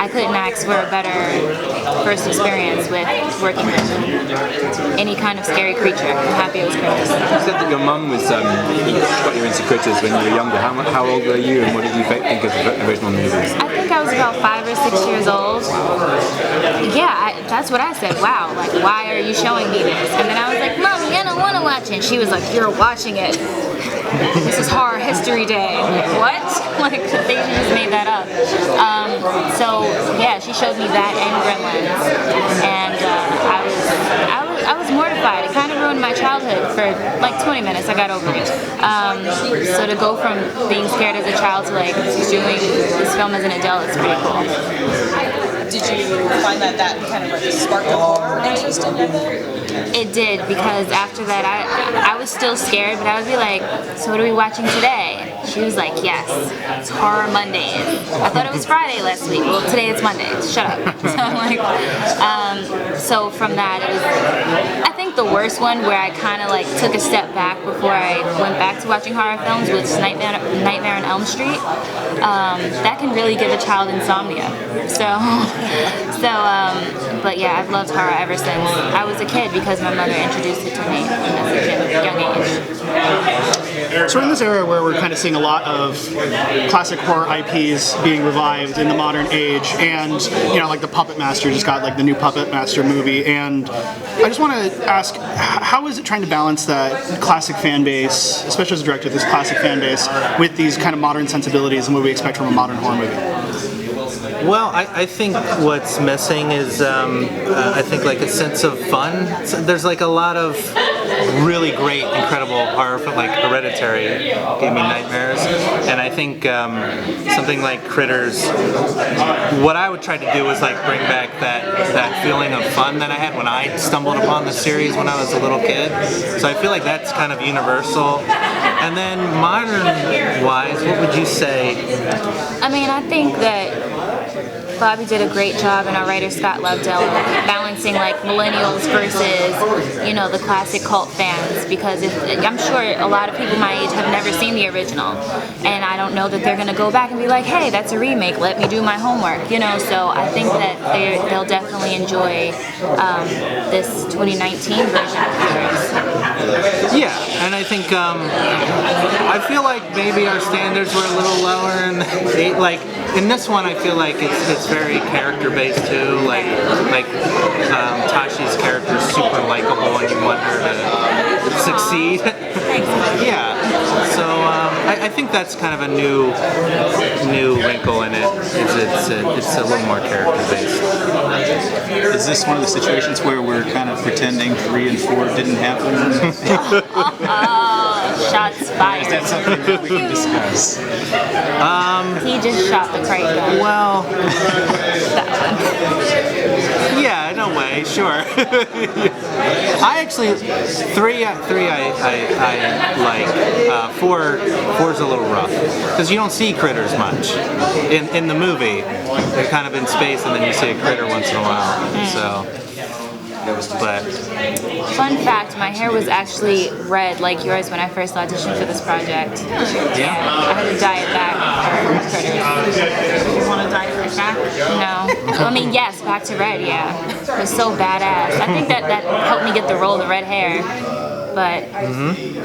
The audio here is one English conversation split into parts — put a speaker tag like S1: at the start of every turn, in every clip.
S1: I couldn't ask for a better first experience with working with any kind of scary creature. I'm happy it was Critters.
S2: You said that your mum was got you into Critters when you were younger. How old were you, and what did you think of the original movies?
S1: I think I was about 5 or 6 years old. Yeah, that's what I said. Wow, like, why are you showing me this? And then I was like, Mom, I don't want to watch it. And she was like, you're watching it. This is Horror History Day. I'm like, what? Like, they just made that up. So yeah, she showed me that and Gremlins, and I was mortified. It kind of ruined my childhood for like 20 minutes. I got over it. So to go from being scared as a child to like doing this film as an adult, it's pretty cool.
S3: Did you find that kind of like sparked a horror interest in you?
S1: It did, because after that I was still scared, but I would be like, so what are we watching today? She was like, yes, it's Horror Mondays. I thought it was Friday last week. Well, today it's Monday. Shut up. So I'm like, so from that, it was, I think the worst one where I kind of like took a step back before I went back to watching horror films was Nightmare on Elm Street. That can really give a child insomnia. But yeah, I've loved horror ever since I was a kid because my mother introduced it to me at a young age.
S4: So we're in this era where we're kind of seeing a lot of classic horror IPs being revived in the modern age, and like the Puppet Master just got like the new Puppet Master movie, and I just want to ask, how is it trying to balance that classic fan base, especially as a director, this classic fan base, with these kind of modern sensibilities and what we expect from a modern horror movie?
S5: Well, I think what's missing is I think like a sense of fun. So there's like a lot of really great, incredible horror, like Hereditary gave me nightmares, and I think something like Critters, what I would try to do is like bring back that feeling of fun that I had when I stumbled upon the series when I was a little kid. So I feel like that's kind of universal. And then modern-wise, what would you say?
S1: I mean, I think that Bobby did a great job, and our writer Scott Lobdell, balancing like millennials versus the classic cult fans, because I'm sure a lot of people my age have never seen the original, and I don't know that they're going to go back and be like, hey, that's a remake, let me do my homework, so I think that they'll definitely enjoy this 2019 version of Critters.
S5: Yeah, and I think I feel like maybe our standards were a little lower, and like in this one I feel like it's very character based too, like Tashi's character is super likable and you want her to succeed. Yeah, so I think that's kind of a new wrinkle in it. It's a little more character based.
S2: Is this one of the situations where we're kind of pretending 3 and 4 didn't happen?
S1: Shots fired.
S2: Is that something that we can discuss?
S1: He just shot the crate gun.
S5: Well,
S1: That one.
S5: yeah, in a way, sure. I actually 3 I like. 4's a little rough because you don't see critters much in the movie. They're kind of in space, and then you see a critter once in a while. So. But
S1: fun fact, my hair was actually red like yours when I first auditioned for this project.
S5: yeah.
S1: I had to dye it back for Critters.
S3: You want to dye it right back?
S1: No. I mean, yes, back to red, yeah. It was so badass. I think that helped me get the role, the red hair. But,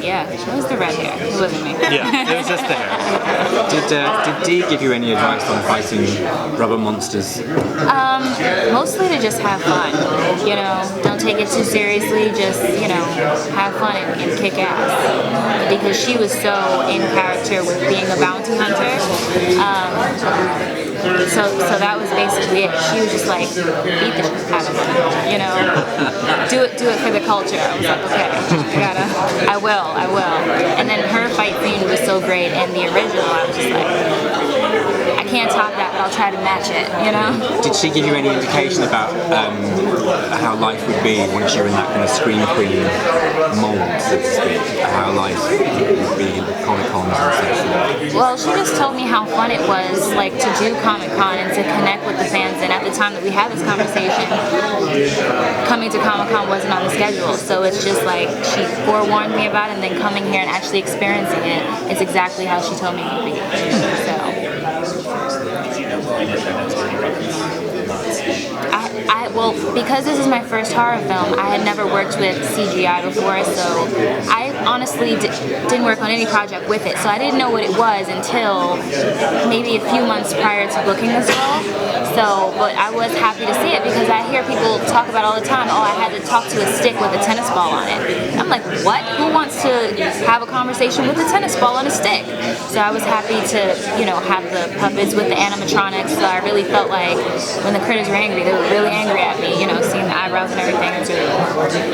S1: yeah, it was the red hair. It wasn't me.
S5: Yeah, it was just the hair.
S2: Did Dee give you any advice on fighting rubber monsters?
S1: Mostly to just have fun, don't take it too seriously, just, have fun and kick ass. Because she was so in character with being a bounty hunter. So that was basically it. She was just like, beat the shit out of them, do it for the culture. I was like, okay, I will. And then her fight scene was so great in the original, I was just like, I can't top that, but I'll try to match it,
S2: Did she give you any indication about how life would be once you're in that kind of screen queen mold, so to speak? How life would be in Comic-Con and such?
S1: Well, she just told me how fun it was, like, to do Comic-Con and to connect with the fans. And at the time that we had this conversation, coming to Comic-Con wasn't on the schedule. So it's just like she forewarned me about it, and then coming here and actually experiencing it is exactly how she told me it would be. So. Well, because this is my first horror film, I had never worked with CGI before, so I honestly didn't work on any project with it, so I didn't know what it was until maybe a few months prior to booking this role. So, but I was happy to see it because I hear people talk about all the time, oh, I had to talk to a stick with a tennis ball on it. I'm like, what? Who wants to have a conversation with a tennis ball on a stick? So I was happy to, have the puppets with the animatronics, so I really felt like when the critters were angry, they were really angry at me, seeing the eyebrows and everything. It was really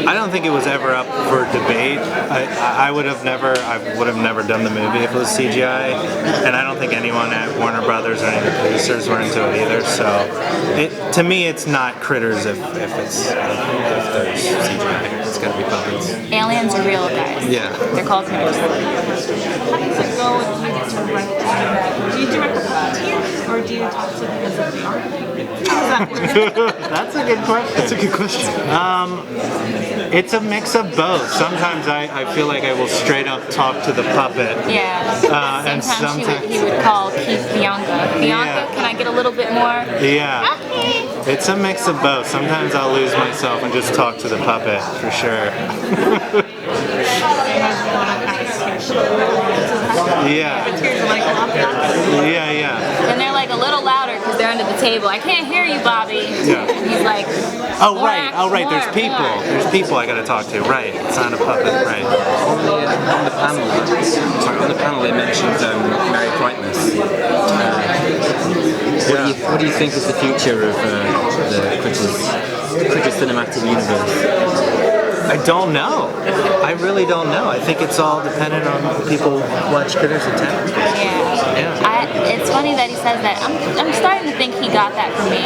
S1: cool.
S5: I don't think it was ever up for debate. I would have never done the movie if it was CGI, and I don't think anyone at Warner Brothers or any of the producers were into it either. So, to me, it's not critters if there's CGI. It's got to be puppets.
S1: Aliens are real, guys.
S5: Yeah.
S1: They're called critters.
S3: How does it go with you get to direct? Do you direct the volunteers or do you talk to them as if they are? How does that work?
S5: That's a good question.
S4: That's a good question.
S5: It's a mix of both. Sometimes I feel like I will straight up talk to the puppet.
S1: Yeah.
S5: And
S1: sometimes he would call Keith Bianca. Bianca, can I get a little bit more?
S5: Yeah. It's a mix of both. Sometimes I'll lose myself and just talk to the puppet, for sure. Yeah. Yeah.
S1: And they're like a little louder because they're under the table. I can't hear you, Bobby.
S5: Yeah.
S1: And he's like,
S5: Oh
S1: more
S5: right. There's people.
S1: more.
S5: There's people I gotta talk to. Right. It's not a puppet. Right.
S2: On the panel, they mentioned Mary Brightness. What do you think is the future of the Critters cinematic universe?
S5: I don't know. I really don't know. I think it's all dependent on people who watch Critters attend.
S1: Yeah. It's funny that he says that. I'm starting to think he got that from me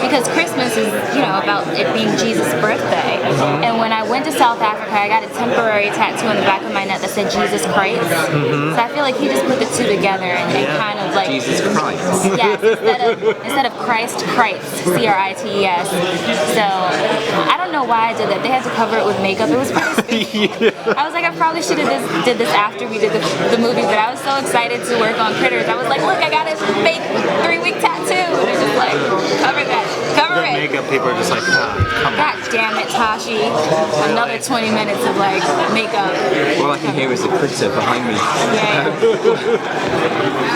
S1: because Christmas is, about it being Jesus' birthday. And when I went to South Africa, I got a temporary tattoo on the back of my neck that said Jesus Christ. So I feel like he just put the two together and kind of like
S2: Jesus Christ.
S1: Yes, instead of Christ, C-R-I-T-E-S. So I don't know why I did that. They had to cover it with makeup. It was pretty stupid. I was like, I probably should have did this after we did the movie, but I was so excited to work on Critters. I was like, look, I got a fake 3-week tattoo. And they're just like, cover
S5: The
S1: it.
S5: makeup people are just like, come on.
S1: God damn it, Tashi. Another 20 minutes of like makeup.
S2: All I can hear is the critter behind me.
S1: Yeah.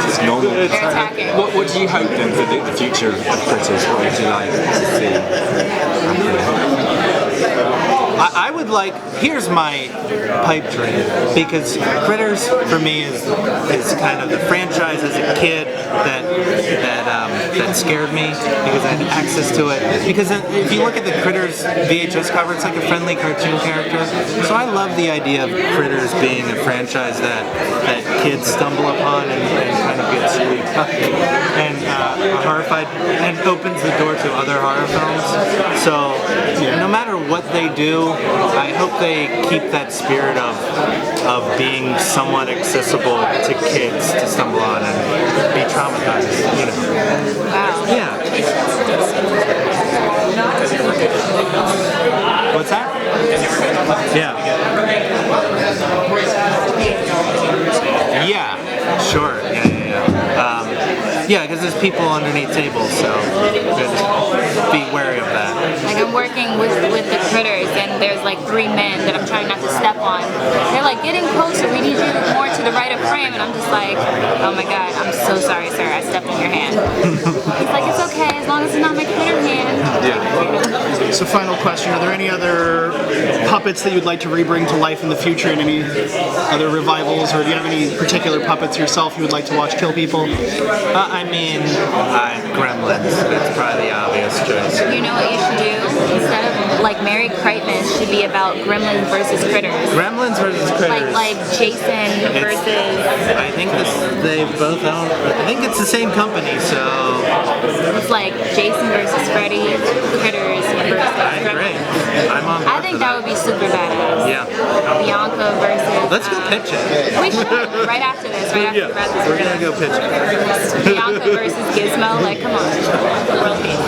S2: It's normal.
S1: They're attacking.
S2: What do you hope then for the future of Critters? What would you like to see happen?
S5: I would like. Here's my pipe dream, because Critters for me is kind of the franchise as a kid that scared me because I had access to it. Because if you look at the Critters VHS cover, it's like a friendly cartoon character. So I love the idea of Critters being a franchise that kids stumble upon and kind of get squeaked up and horrified and opens the door to other horror films. So no matter what they do, I hope they keep that spirit of being somewhat accessible to kids to stumble on and be traumatized,
S1: Wow.
S5: Yeah. What's that? Yeah. Yeah. Sure. Yeah, because there's people underneath tables, so just be wary of that.
S1: Like I'm working with the Critters, and there's like 3 men that I'm trying not to step on. They're like, getting closer, we need you more to the right of frame, and I'm just like, oh my god, I'm so sorry, sir, I stepped on your hand. He's like, it's okay, as long as it's not my critter hand.
S2: Yeah.
S4: So final question, are there any other puppets that you'd like to rebring to life in the future in any other revivals, or do you have any particular puppets yourself you would like to watch kill people?
S5: Gremlins. That's probably the obvious choice.
S1: You know what you should do? Instead of like Merry Christmas should be about Gremlins versus Critters.
S5: Gremlins versus Critters.
S1: Like Jason versus.
S5: I think they both own. I think it's the same company, so.
S1: It's like Jason versus Freddy, Critters versus.
S5: I agree. I'm on board.
S1: I think that would be super badass.
S5: Yeah.
S1: Bianca versus.
S5: Let's go pitch it.
S1: We should right after this. Right after we wrap this.
S5: We're gonna go pitch it.
S1: Bianca versus Gizmo. Like, come on, world peace.